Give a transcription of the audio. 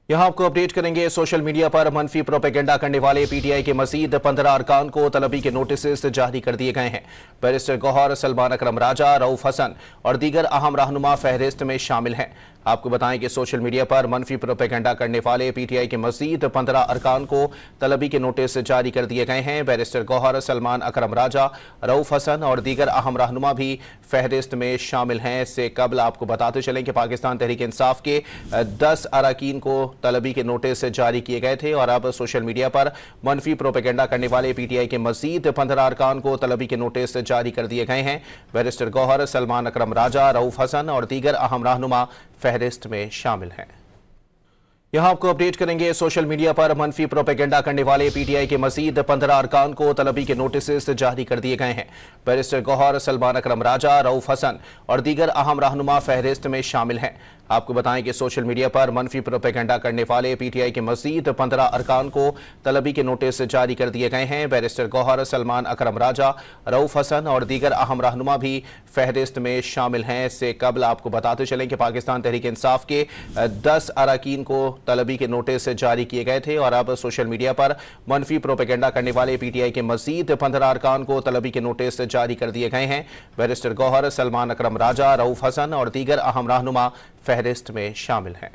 यहां आपको अपडेट करेंगे। सोशल मीडिया पर मनफी प्रोपेगेंडा करने वाले पीटीआई के मजीद 15 अरकान को तलबी के नोटिस जारी कर दिए गए हैं। बैरिस्टर गौहर, सलमान अकरम राजा, रऊफ हसन और दीगर अहम रहनुमा फहरिस्त में शामिल हैं। आपको बताएं कि सोशल मीडिया पर मनफी प्रोपेगेंडा करने वाले पीटीआई के मजीद 15 अरकान को तलबी के नोटिस जारी कर दिए गए हैं। बैरिस्टर गौहर, सलमान अकरम राजा, रऊफ हसन और दीगर अहम रहनुमा भी फहरिस्त में शामिल हैं। इससे कबल आपको बताते चलें कि पाकिस्तान तहरीक इंसाफ के 10 अरकान को तलबी के नोटिस जारी किए गए थे और अब सोशल मीडिया पर मनफी प्रोपेगेंडा करने वाले पीटीआई के मजीद 15 अरकान को तलबी के नोटिस जारी कर दिए गए हैं। बैरिस्टर गौहर, सलमान अकरम राजा, रऊफ हसन और दीगर अहम रहनुमा फहरिस्त में शामिल हैं। यहां आपको अपडेट करेंगे। सोशल मीडिया पर मनफी प्रोपेगेंडा करने वाले पीटीआई के मजीद 15 अरकान को तलबी के नोटिस जारी कर दिए गए हैं। बैरिस्टर गौहर, सलमान अकरम राजा, रऊफ हसन और दीगर अहम रहनुमा फहरिस्त में शामिल हैं। आपको बताएं कि सोशल मीडिया पर मनफी प्रोपेगेंडा करने वाले पीटीआई के मजीद 15 अरकान को तलबी के नोटिस जारी कर दिए गए हैं। बैरिस्टर गौहर, सलमान अकरम राजा, रऊफ हसन और दीगर अहम रहनुमा भी फहरिस्त में शामिल हैं। इससे कबल आपको बताते चलें कि पाकिस्तान तहरीक इंसाफ के 10 अरकान को तलबी के नोटिस जारी किए गए थे और अब सोशल मीडिया पर मनफी प्रोपेगेंडा करने वाले पीटीआई के मजीद 15 अरकान को तलबी के नोटिस जारी कर दिए गए हैं। बैरिस्टर गौहर, सलमान अकरम राजा, रऊफ हसन और दीगर अहम रहनुमा फहरिस्त में शामिल हैं।